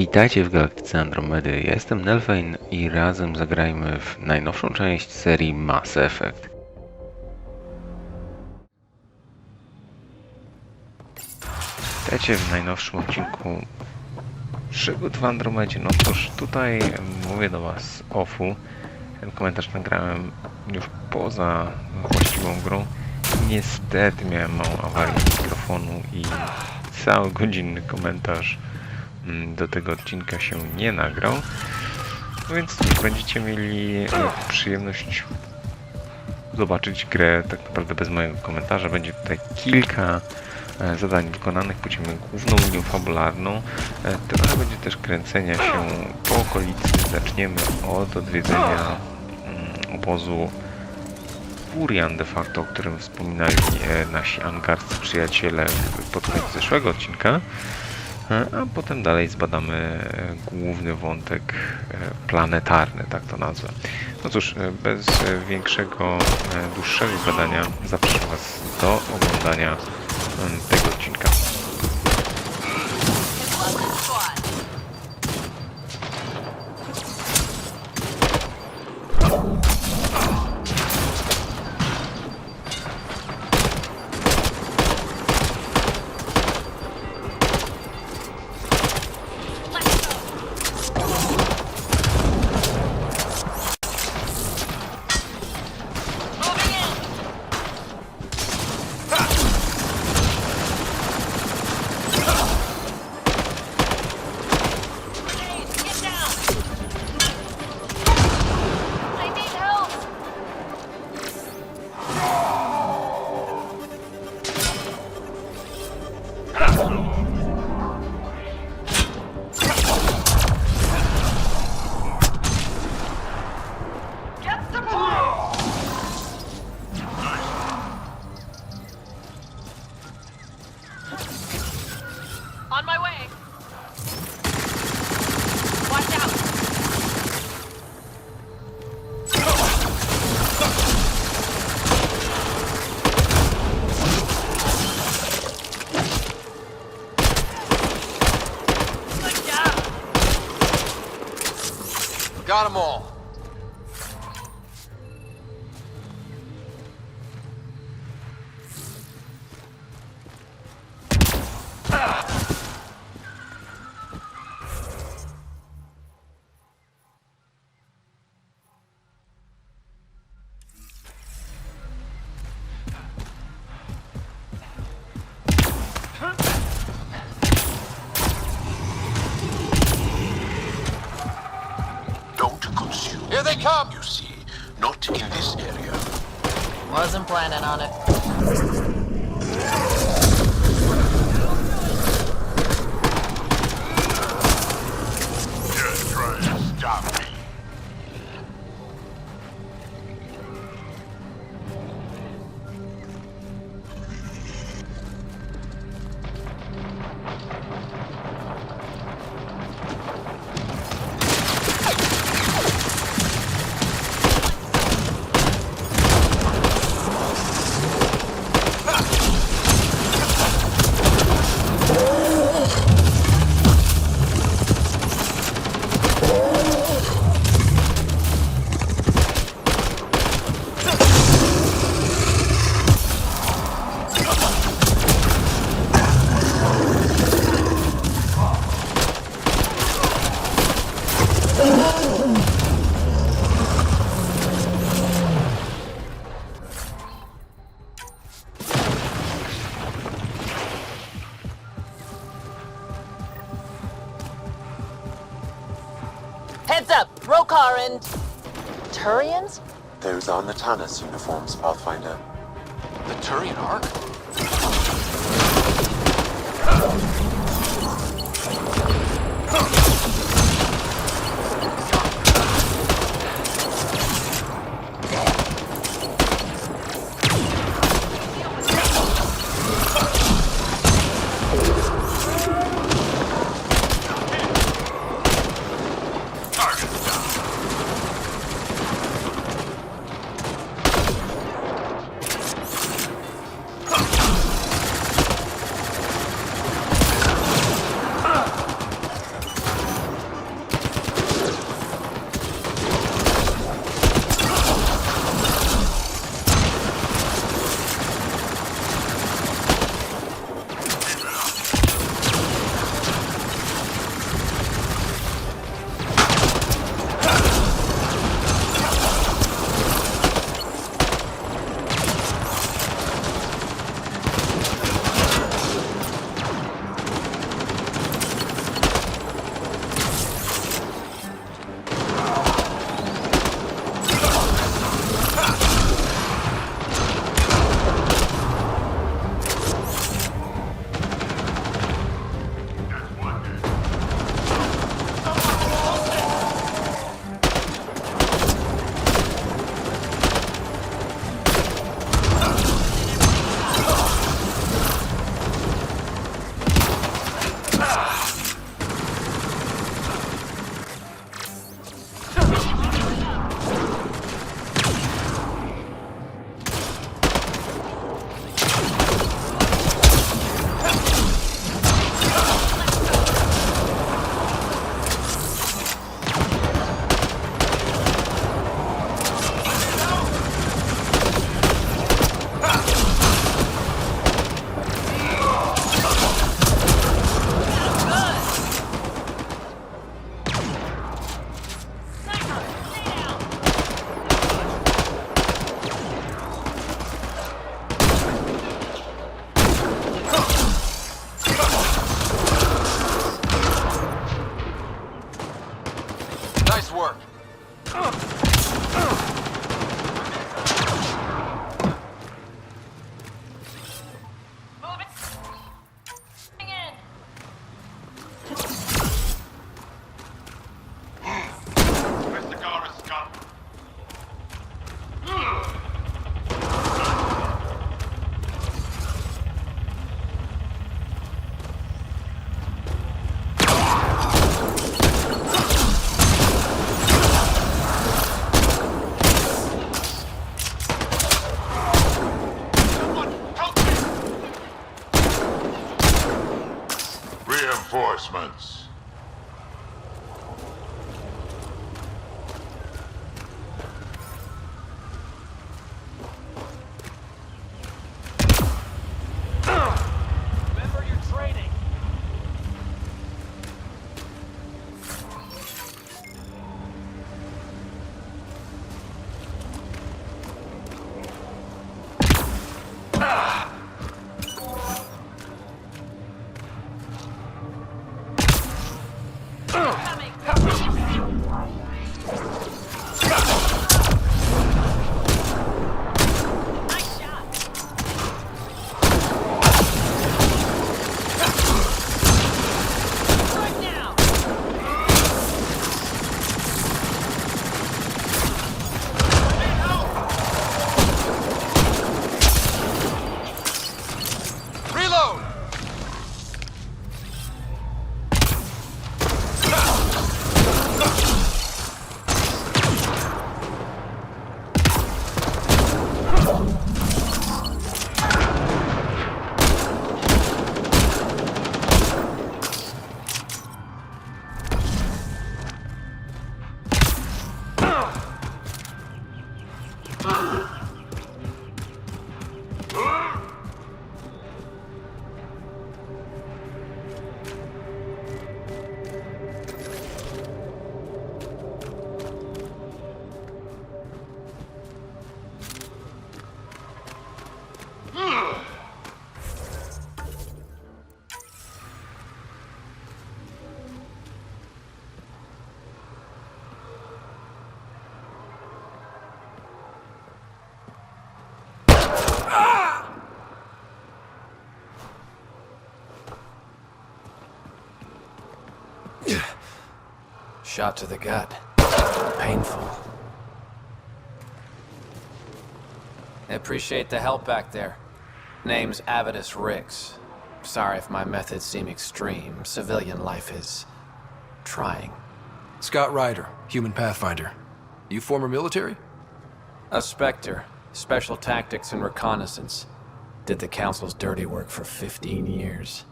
Witajcie w galaktyce Andromedy. Ja jestem Nelfein i razem zagrajmy w najnowszą część serii Mass Effect. Witajcie w najnowszym odcinku przygód w Andromedzie. No cóż, tutaj mówię do Was z offu. Ten komentarz nagrałem już poza właściwą grą. Niestety miałem małą awarię mikrofonu i cały godzinny komentarz do tego odcinka się nie nagrał, więc będziecie mieli przyjemność zobaczyć grę tak naprawdę bez mojego komentarza. Będzie tutaj kilka zadań wykonanych, pójdziemy główną linią fabularną. Trochę będzie też kręcenia się po okolicy. Zaczniemy od odwiedzenia obozu Turian de facto, o którym wspominali nasi angarscy przyjaciele pod koniec zeszłego odcinka. A potem dalej zbadamy główny wątek planetarny, tak to nazwę. No cóż, bez większego, dłuższego gadania zapraszam Was do oglądania tego odcinka. On my way. Watch out. Good job. Got them all. Don't consume. Here they come! You see, not in this area. Wasn't planning on it. Just try to stop me. Heads up, Rokar and Turians? Those are Natana's uniforms, Pathfinder. The Turian Ark? Nice work. Reinforcements. Remember your training. Reload! Shot to the gut. Painful. I appreciate the help back there. Name's Avidus Rix. Sorry if my methods seem extreme. Civilian life is trying. Scott Ryder, human pathfinder. You former military? A Spectre. Special tactics and reconnaissance. Did the Council's dirty work for 15 years.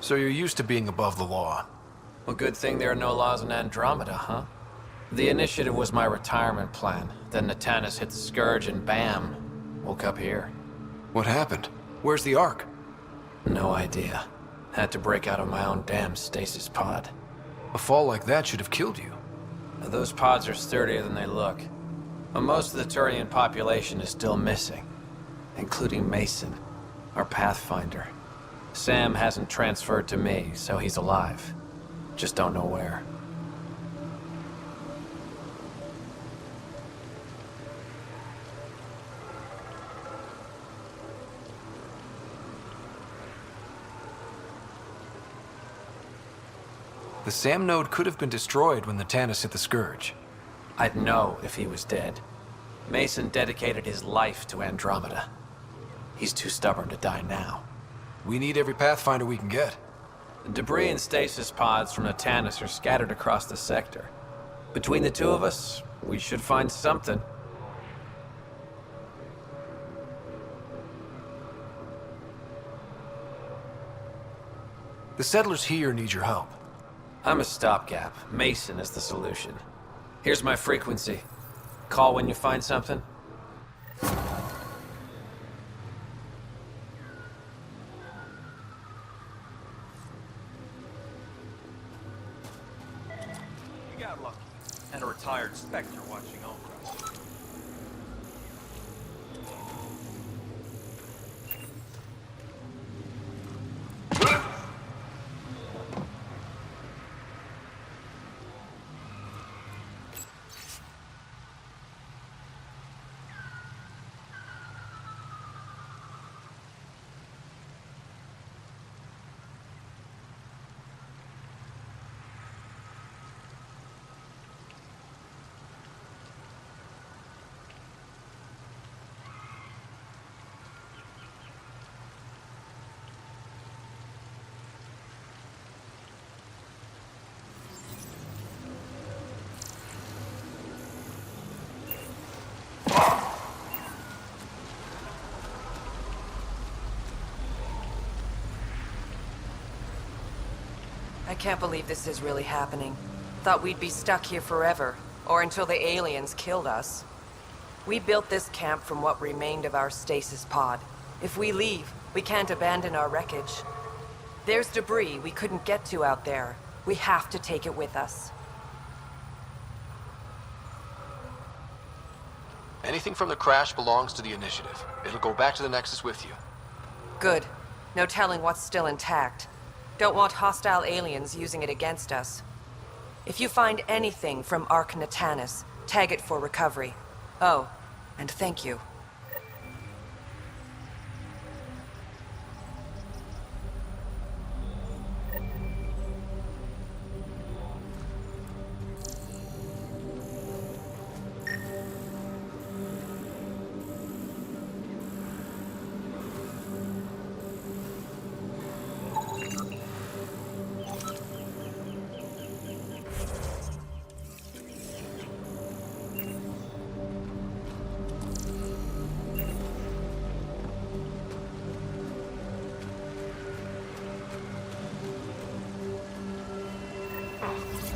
So you're used to being above the law. Well, good thing there are no laws in Andromeda, huh? The initiative was my retirement plan. Then Natanus hit the Scourge and bam, woke up here. What happened? Where's the Ark? No idea. Had to break out of my own damn stasis pod. A fall like that should have killed you. Those pods are sturdier than they look. But most of the Turian population is still missing, including Mason, our pathfinder. Sam hasn't transferred to me, so he's alive. Just don't know where. The Sam node could have been destroyed when the Tannis hit the Scourge. I'd know if he was dead. Mason dedicated his life to Andromeda. He's too stubborn to die now. We need every pathfinder we can get. Debris and stasis pods from the Tannis are scattered across the sector. Between the two of us, we should find something. The settlers here need your help. I'm a stopgap. Mason is the solution. Here's my frequency. Call when you find something. got lucky. And a retired Spectre watching over us. I can't believe this is really happening. Thought we'd be stuck here forever, or until the aliens killed us. We built this camp from what remained of our stasis pod. If we leave, we can't abandon our wreckage. There's debris we couldn't get to out there. We have to take it with us. Anything from the crash belongs to the Initiative. It'll go back to the Nexus with you. Good. No telling what's still intact. Don't want hostile aliens using it against us. If you find anything from Ark Natanus, tag it for recovery. Oh, and thank you.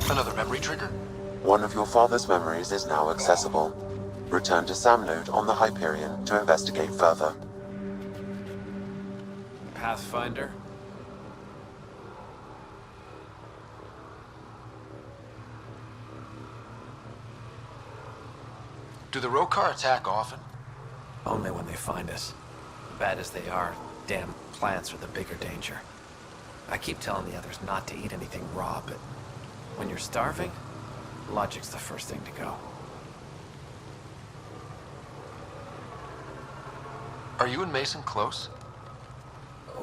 Another memory trigger? One of your father's memories is now accessible. Return to Sam Node on the Hyperion to investigate further. Pathfinder? Do the Rokar attack often? Only when they find us. Bad as they are, damn plants are the bigger danger. I keep telling the others not to eat anything raw, but when you're starving, logic's the first thing to go. Are you and Mason close?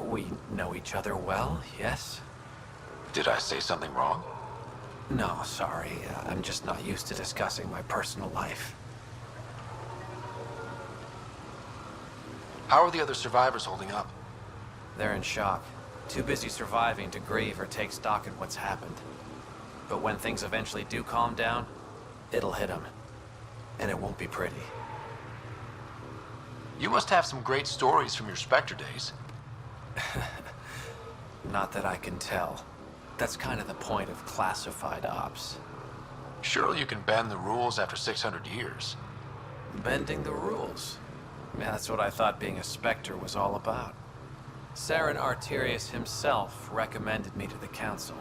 We know each other well, yes? Did I say something wrong? No, sorry. I'm just not used to discussing my personal life. How are the other survivors holding up? They're in shock. Too busy surviving to grieve or take stock in what's happened. But when things eventually do calm down, it'll hit them. And it won't be pretty. You must have some great stories from your Spectre days. Not that I can tell. That's kind of the point of classified ops. Surely you can bend the rules after 600 years. Bending the rules. Yeah, that's what I thought being a Spectre was all about. Saren Arterius himself recommended me to the Council.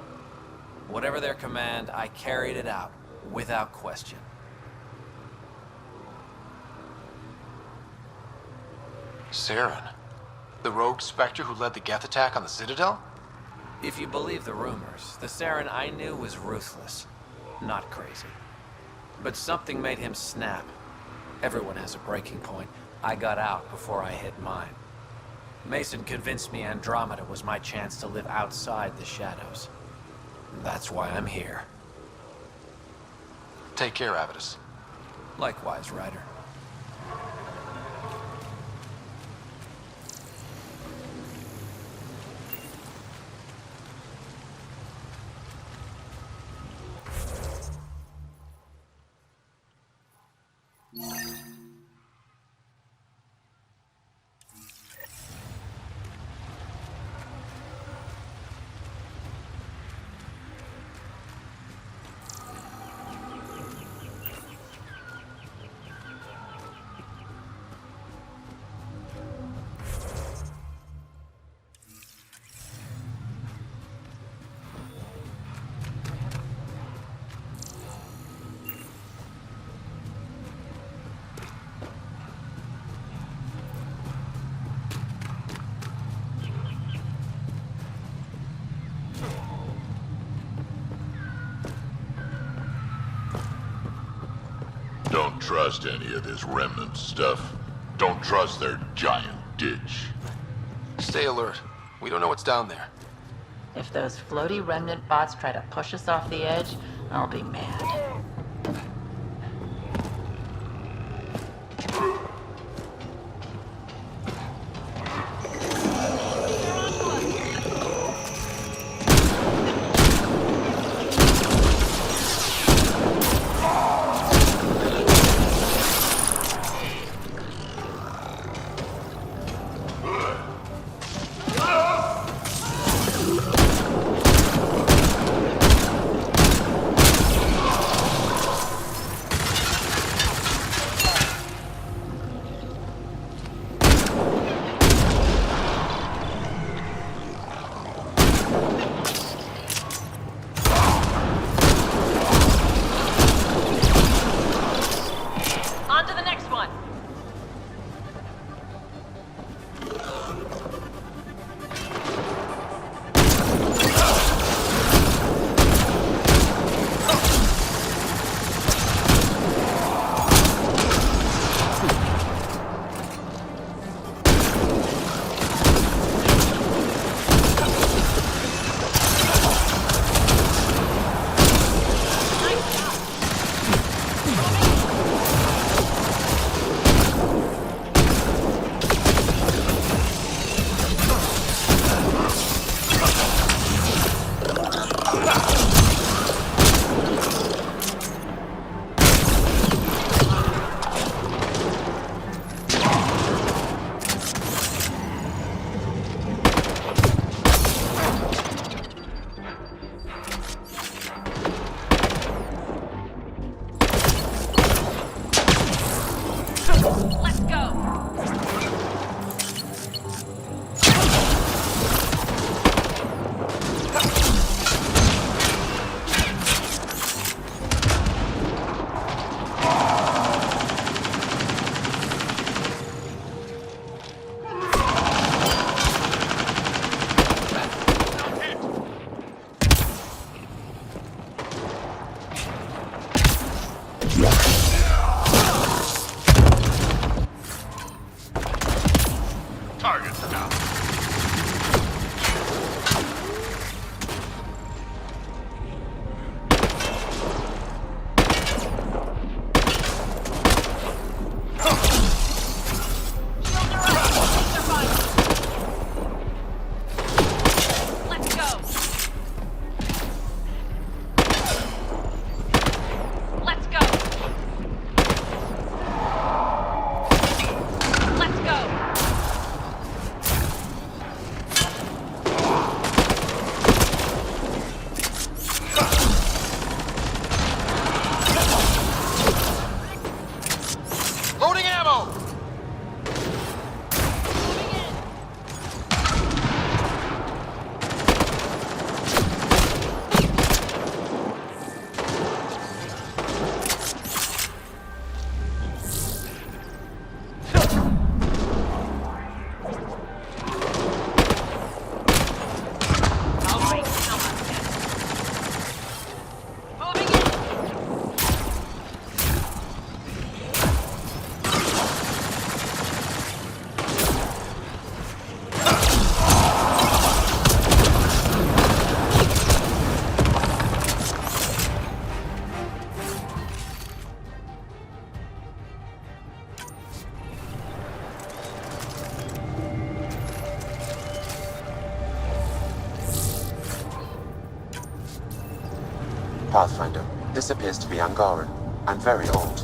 Whatever their command, I carried it out, without question. Saren? The rogue Spectre who led the Geth attack on the Citadel? If you believe the rumors, the Saren I knew was ruthless, not crazy. But something made him snap. Everyone has a breaking point. I got out before I hit mine. Mason convinced me Andromeda was my chance to live outside the shadows. That's why I'm here. Take care, Avitus. Likewise, Ryder. Don't trust any of this remnant stuff. Don't trust their giant ditch. Stay alert. We don't know what's down there. If those floaty remnant bots try to push us off the edge, I'll be mad. On to the next one. Let's go. Target's down. Let's go. Let's go. Let's go. Loading ammo! I'll break some of this. Moving in. Pathfinder, this appears to be Angaran, and very old.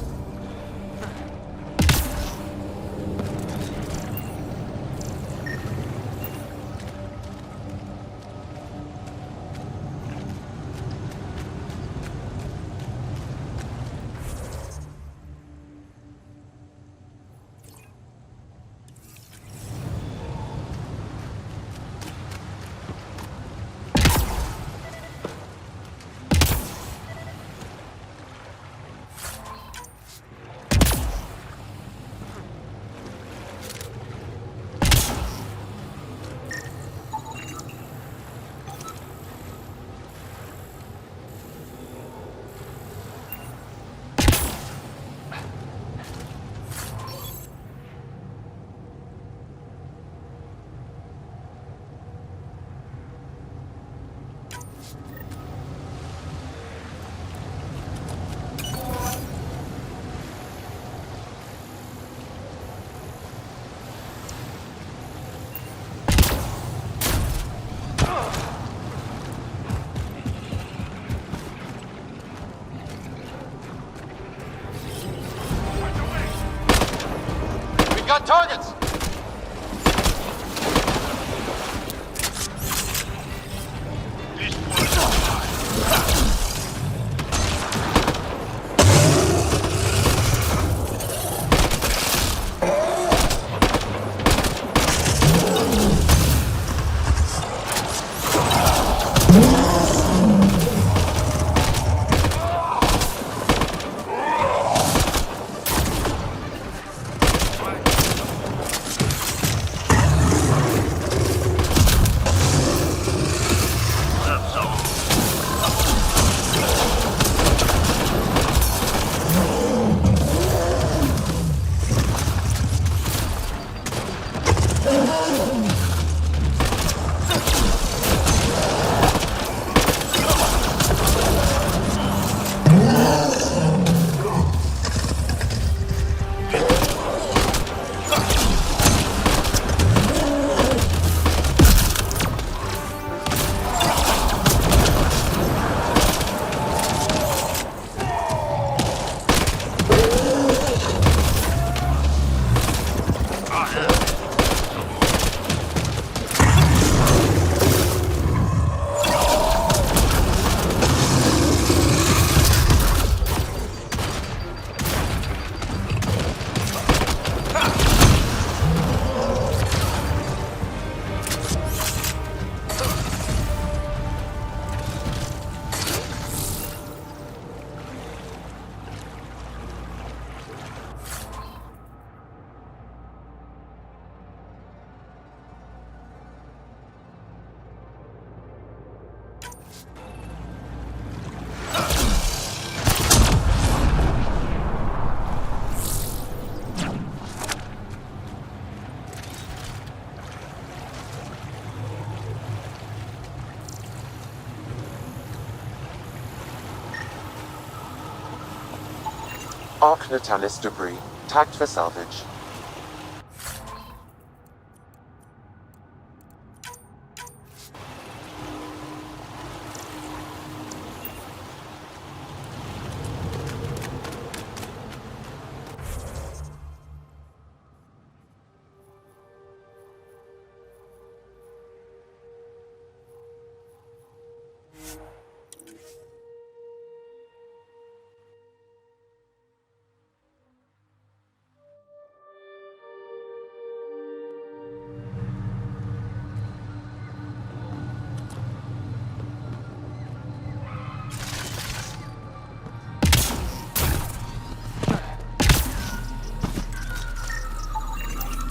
Arc Natalis debris, tagged for salvage.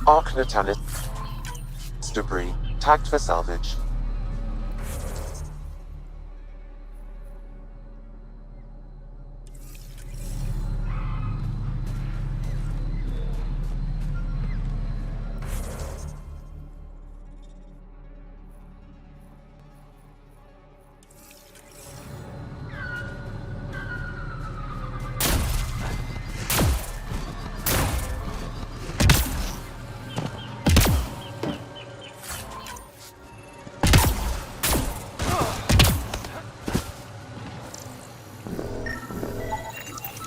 Arc Natalis debris, tagged for salvage.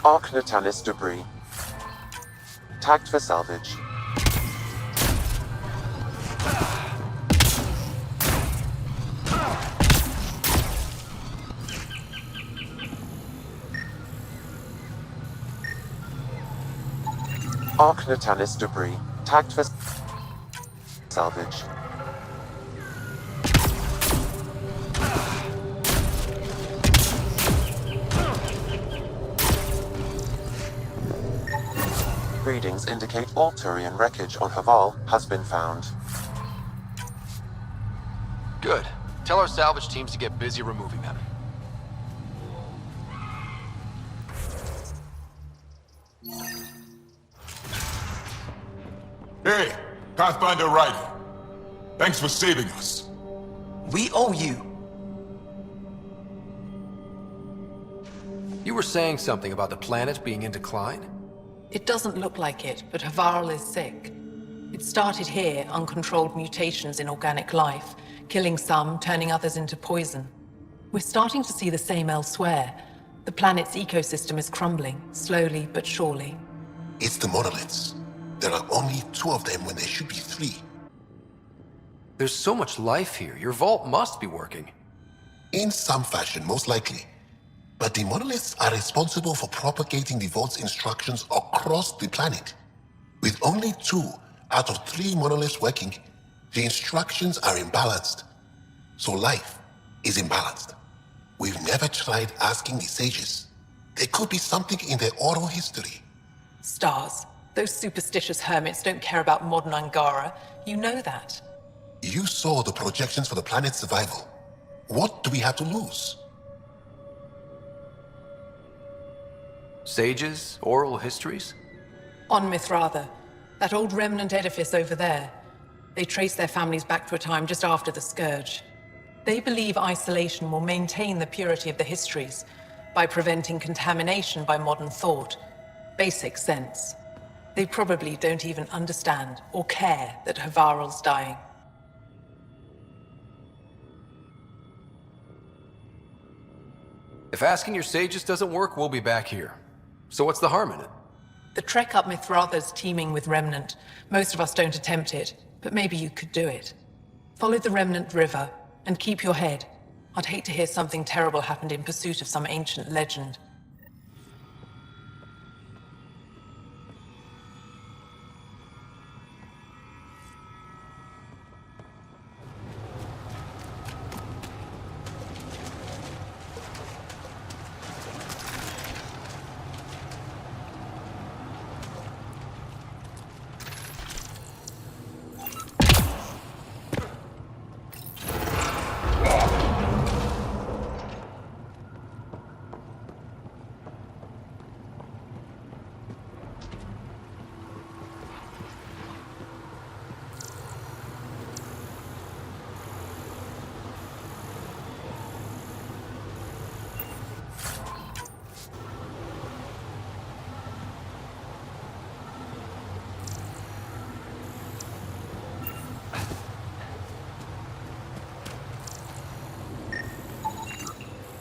Arc Natalis debris, tagged for salvage. Arc Natalis debris, tagged for salvage. Readings indicate all Turian wreckage on Havarl has been found. Good. Tell our salvage teams to get busy removing them. Hey, Pathfinder Ryder. Thanks for saving us. We owe you. You were saying something about the planet being in decline? It doesn't look like it, but Havarl is sick. It started here, uncontrolled mutations in organic life, killing some, turning others into poison. We're starting to see the same elsewhere. The planet's ecosystem is crumbling, slowly but surely. It's the monoliths. There are only 2 of them when there should be 3. There's so much life here. Your vault must be working. In some fashion, most likely. But the monoliths are responsible for propagating the vault's instructions across the planet. With only 2 out of 3 monoliths working, the instructions are imbalanced. So life, is imbalanced. We've never tried asking the sages. There could be something in their oral history. Stars. Those superstitious hermits don't care about modern Angara. You know that. You saw the projections for the planet's survival. What do we have to lose? Sages? Oral histories? On Mithratha, that old remnant edifice over there. They trace their families back to a time just after the Scourge. They believe isolation will maintain the purity of the histories by preventing contamination by modern thought. Basic sense. They probably don't even understand or care that Havarl's dying. If asking your sages doesn't work, we'll be back here. So what's the harm in it? The trek up Mithratha's teeming with Remnant. Most of us don't attempt it, but maybe you could do it. Follow the Remnant River, and keep your head. I'd hate to hear something terrible happened in pursuit of some ancient legend.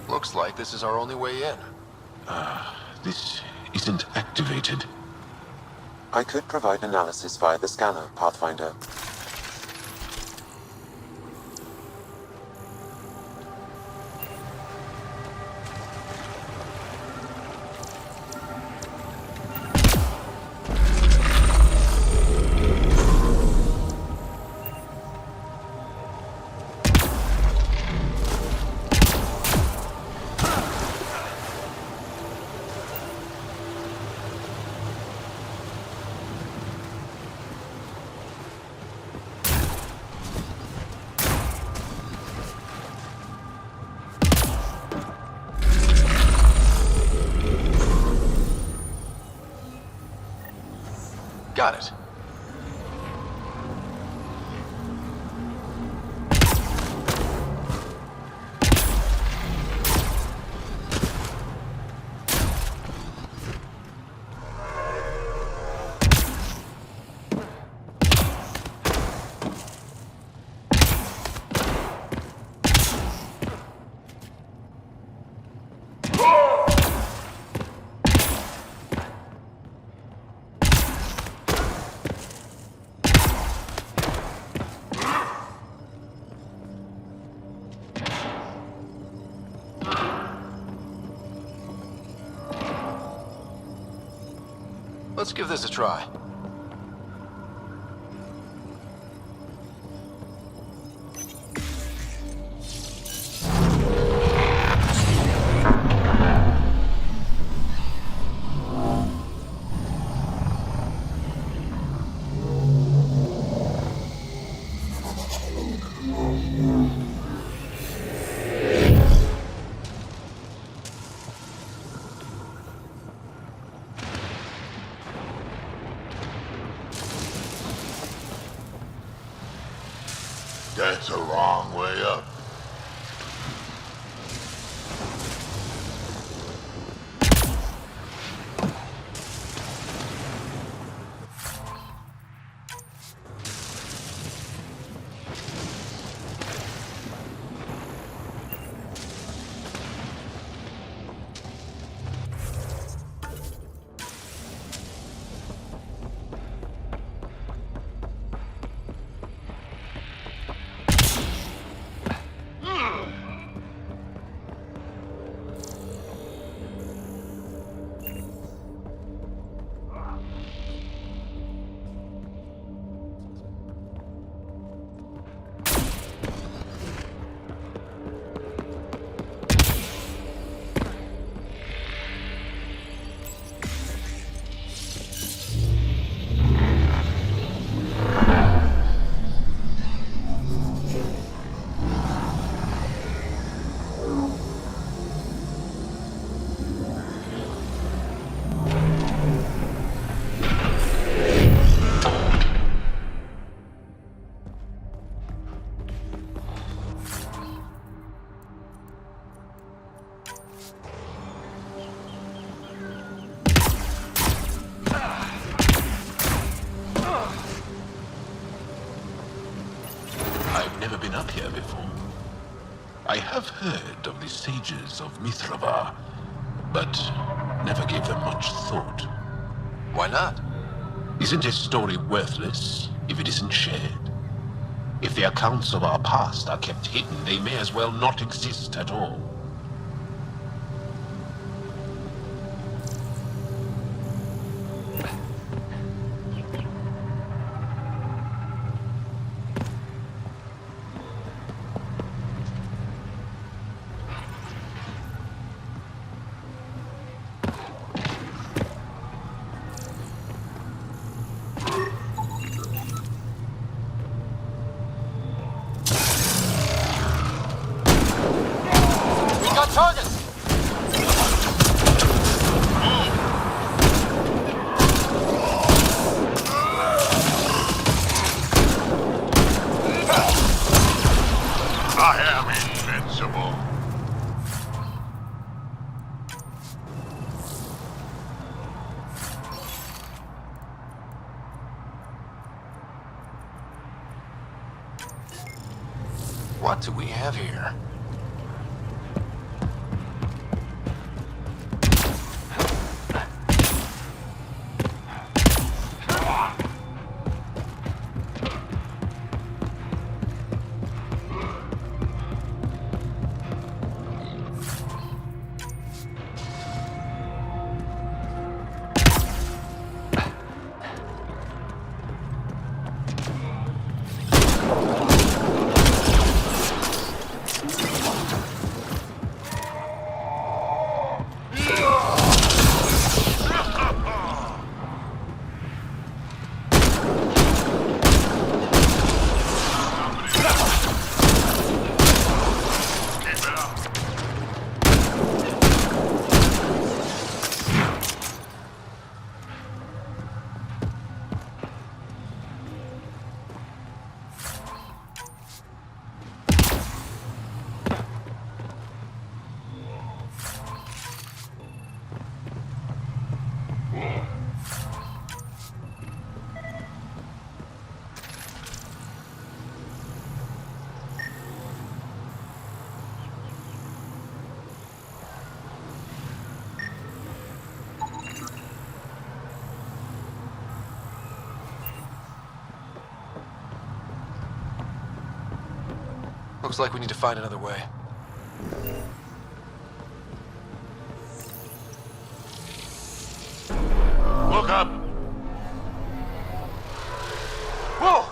Looks like this is our only way in. This isn't activated. I could provide analysis via the scanner, Pathfinder. Got it. Let's give this a try. That's a long way up. I've never been up here before. I have heard of the sages of Mithravar, but never gave them much thought. Why not? Isn't a story worthless if it isn't shared? If the accounts of our past are kept hidden, they may as well not exist at all. What do we have here? Looks like we need to find another way. Look up! Whoa!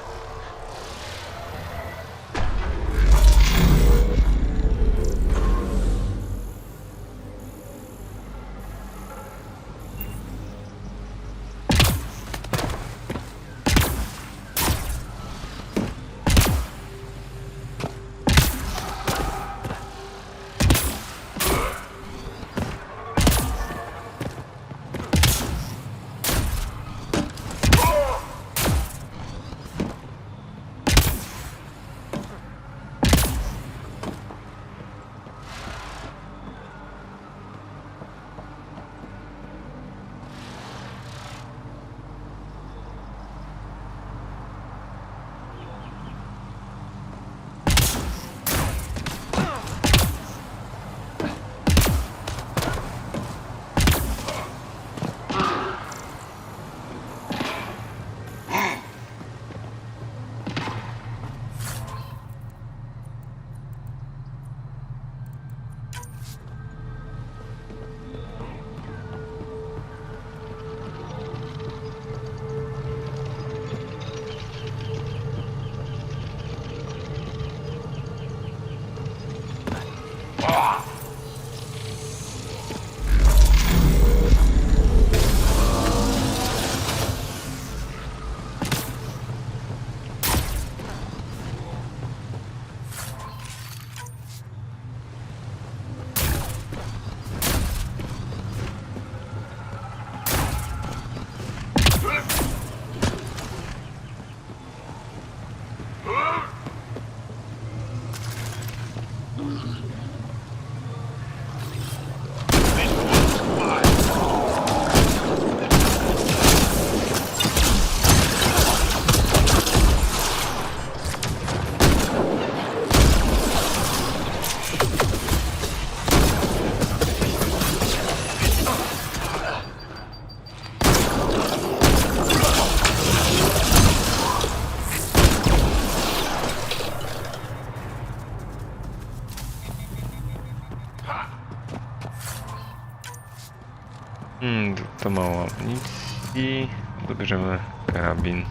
To mało amunicji. Dobierzemy karabin.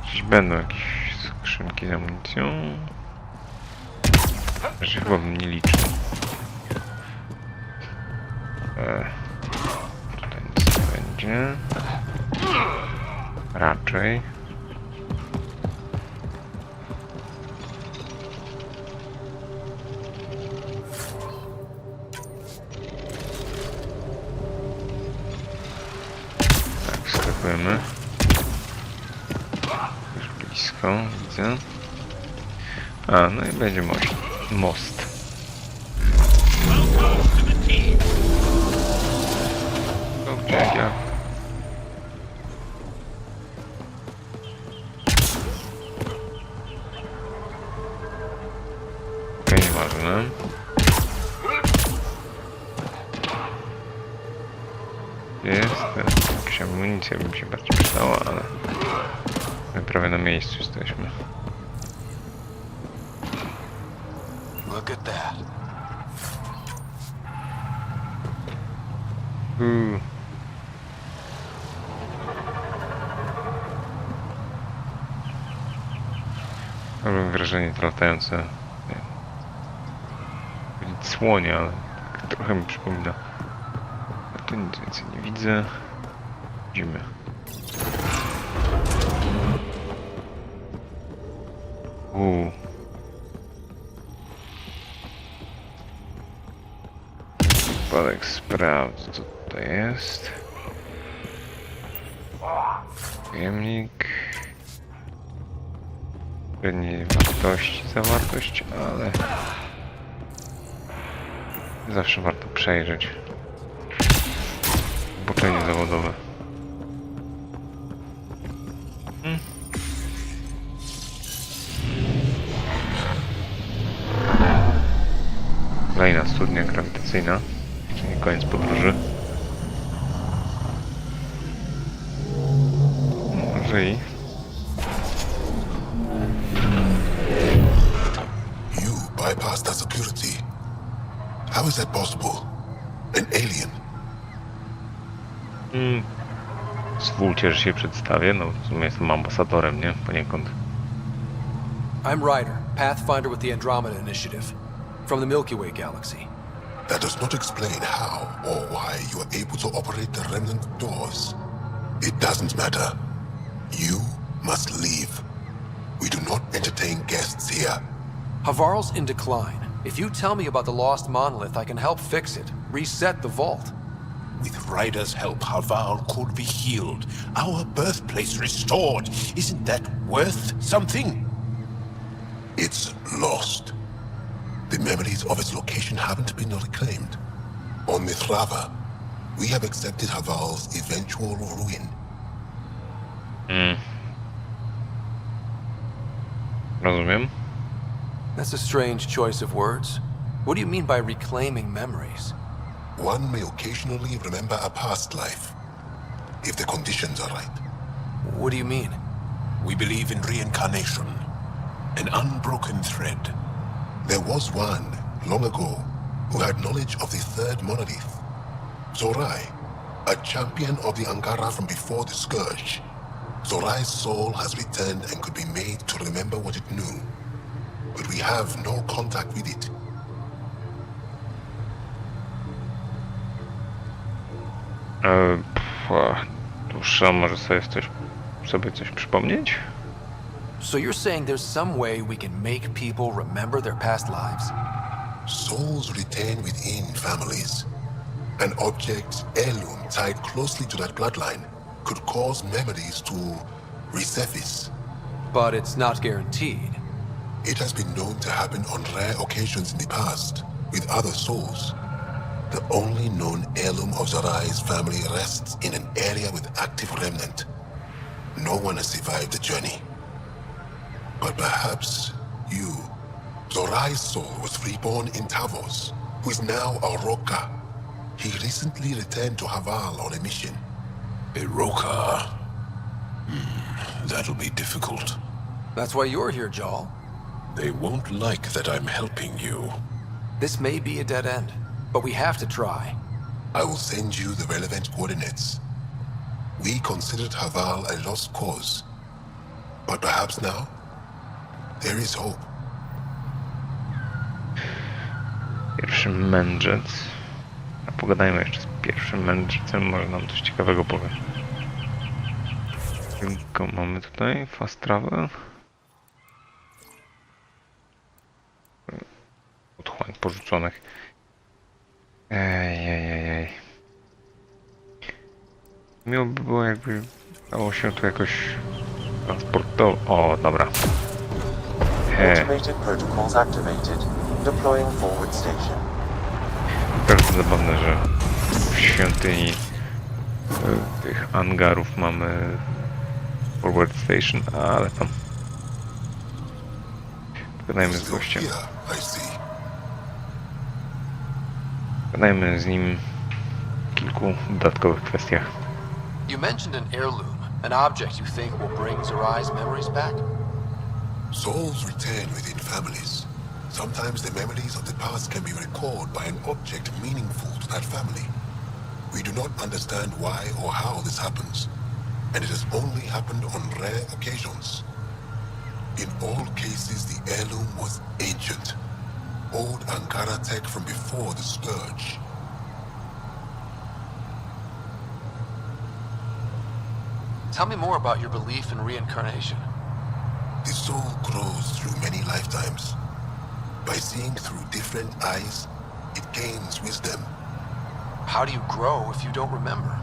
Gdzieś będą jakieś skrzynki z amunicją. Że chyba bym nie liczył. Tutaj nic nie będzie. Raczej. Tak, wskakujemy. Już blisko, widzę. A, no i będzie most. Jak ja. Okej, nieważne. Jest, jakaś amunicja by mi się bardziej przydała, ale my prawie na miejscu jesteśmy. Look at that. Mam wrażenie, to latające słonie, ale tak trochę mi przypomina. A tu nic więcej nie widzę. Idziemy. Przypadek sprawdź, co tutaj jest. Pojemnik. Nie wartości, zawartość, ale zawsze warto przejrzeć. Obuczenie zawodowe. Kolejna studnia grawitacyjna. Jeszcze nie koniec podróży. Może i bypass that security. How is that possible? An alien? Zwólcie, że się przedstawię. No, w sumie jestem ambasadorem, nie? Poniekąd. I'm Ryder, Pathfinder with the Andromeda Initiative, from the Milky Way galaxy. That does not explain how or why you are able to operate the remnant doors. It doesn't matter. You must leave. We do not entertain guests here. Havarl's in decline. If you tell me about the lost monolith, I can help fix it, reset the vault. With Ryder's help, Havarl could be healed. Our birthplace restored. Isn't that worth something? It's lost. The memories of its location haven't been reclaimed. On Mithrava, we have accepted Havarl's eventual ruin. Rozumiem. That's a strange choice of words. What do you mean by reclaiming memories? One may occasionally remember a past life, if the conditions are right. What do you mean? We believe in reincarnation, an unbroken thread. There was one, long ago, who had knowledge of the third monolith. Zorai, a champion of the Angarov from before the Scourge. Zorai's soul has returned and could be made to remember what it knew. But we have no contact with it. Dłuższa, może sobie coś przypomnieć? So you're saying there's some way we can make people remember their past lives? Souls retain within families. An object, heirloom, tied closely to that bloodline could cause memories to resurface. But it's not guaranteed. It has been known to happen on rare occasions in the past, with other souls. The only known heirloom of Zarai's family rests in an area with active remnant. No one has survived the journey. But perhaps you. Zorai's soul was reborn in Tavos, who is now a Roka. He recently returned to Havarl on a mission. A Roka? That'll be difficult. That's why you're here, Jarl. They won't like that I'm helping you. This may be a dead end, but we have to try. I will send you the relevant coordinates. We considered Havarl a lost cause, but perhaps now there is hope. Pierwszy mędrzec. A pogadajmy jeszcze z pierwszym mędrcem, może nam coś ciekawego powie. Tylko mamy tutaj fast travel. Otchłań porzuconych. Ej. Miło by było, jakby dało się tu jakoś transportować. O, dobra. Automated protocols activated. Deploying forward station. Bardzo zabawne, że w świątyni tych Angarów mamy forward station, ale tam pogadajmy z gościem. Pogadajmy z nim w kilku dodatkowych kwestiach. You mentioned an heirloom, an object you think will bring Zarai's memories back? Souls return within families. Sometimes the memories of the past can be recalled by an object meaningful to that family. We do not understand why or how this happens, and it has only happened on rare occasions. In all cases, the heirloom was ancient. Old Ankara tech from before the Scourge. Tell me more about your belief in reincarnation. The soul grows through many lifetimes. By seeing through different eyes, it gains wisdom. How do you grow if you don't remember?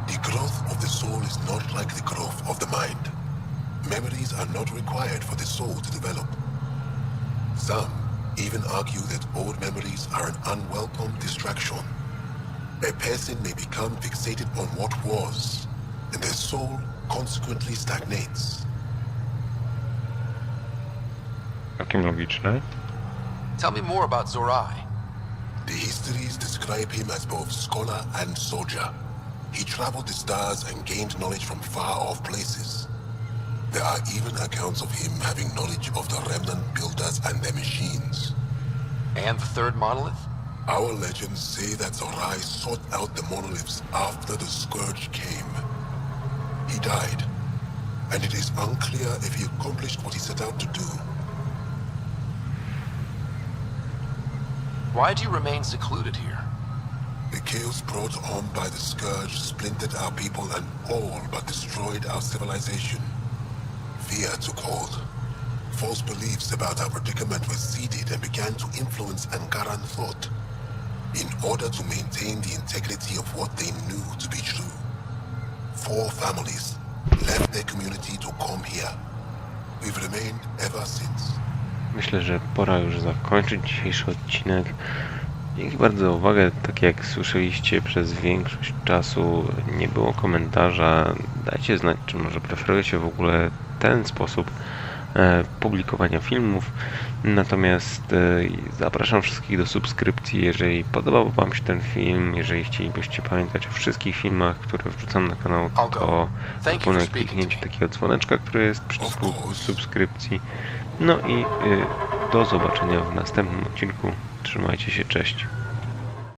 The growth of the soul is not like the growth of the mind. Memories are not required for the soul to develop. Some even argue that old memories are an unwelcome distraction. A person may become fixated on what was, and their soul consequently stagnates. Całkiem logiczne. Tell me more about Zarai. The histories describe him as both scholar and soldier. He traveled the stars and gained knowledge from far-off places. There are even accounts of him having knowledge of the remnant builders and their machines. And the third monolith? Our legends say that Zarai sought out the monoliths after the Scourge came. He died, and it is unclear if he accomplished what he set out to do. Why do you remain secluded here? The chaos brought on by the Scourge splintered our people and all but destroyed our civilization. Fear took hold. False beliefs about our predicament were seeded and began to influence Angaran thought, in order to maintain the integrity of what they knew to be true. 4 families left their community to come here. We've remained ever since. Myślę, że pora już zakończyć dzisiejszy odcinek. Dzięki bardzo za uwagę. Tak jak słyszeliście, przez większość czasu nie było komentarza. Dajcie znać, czy może preferujecie w ogóle ten sposób publikowania filmów. Natomiast zapraszam wszystkich do subskrypcji, jeżeli podobał Wam się ten film, jeżeli chcielibyście pamiętać o wszystkich filmach, które wrzucam na kanał, to proponuję kliknięcie takiego dzwoneczka, który jest w przycisku subskrypcji. No i do zobaczenia w następnym odcinku. Trzymajcie się, cześć.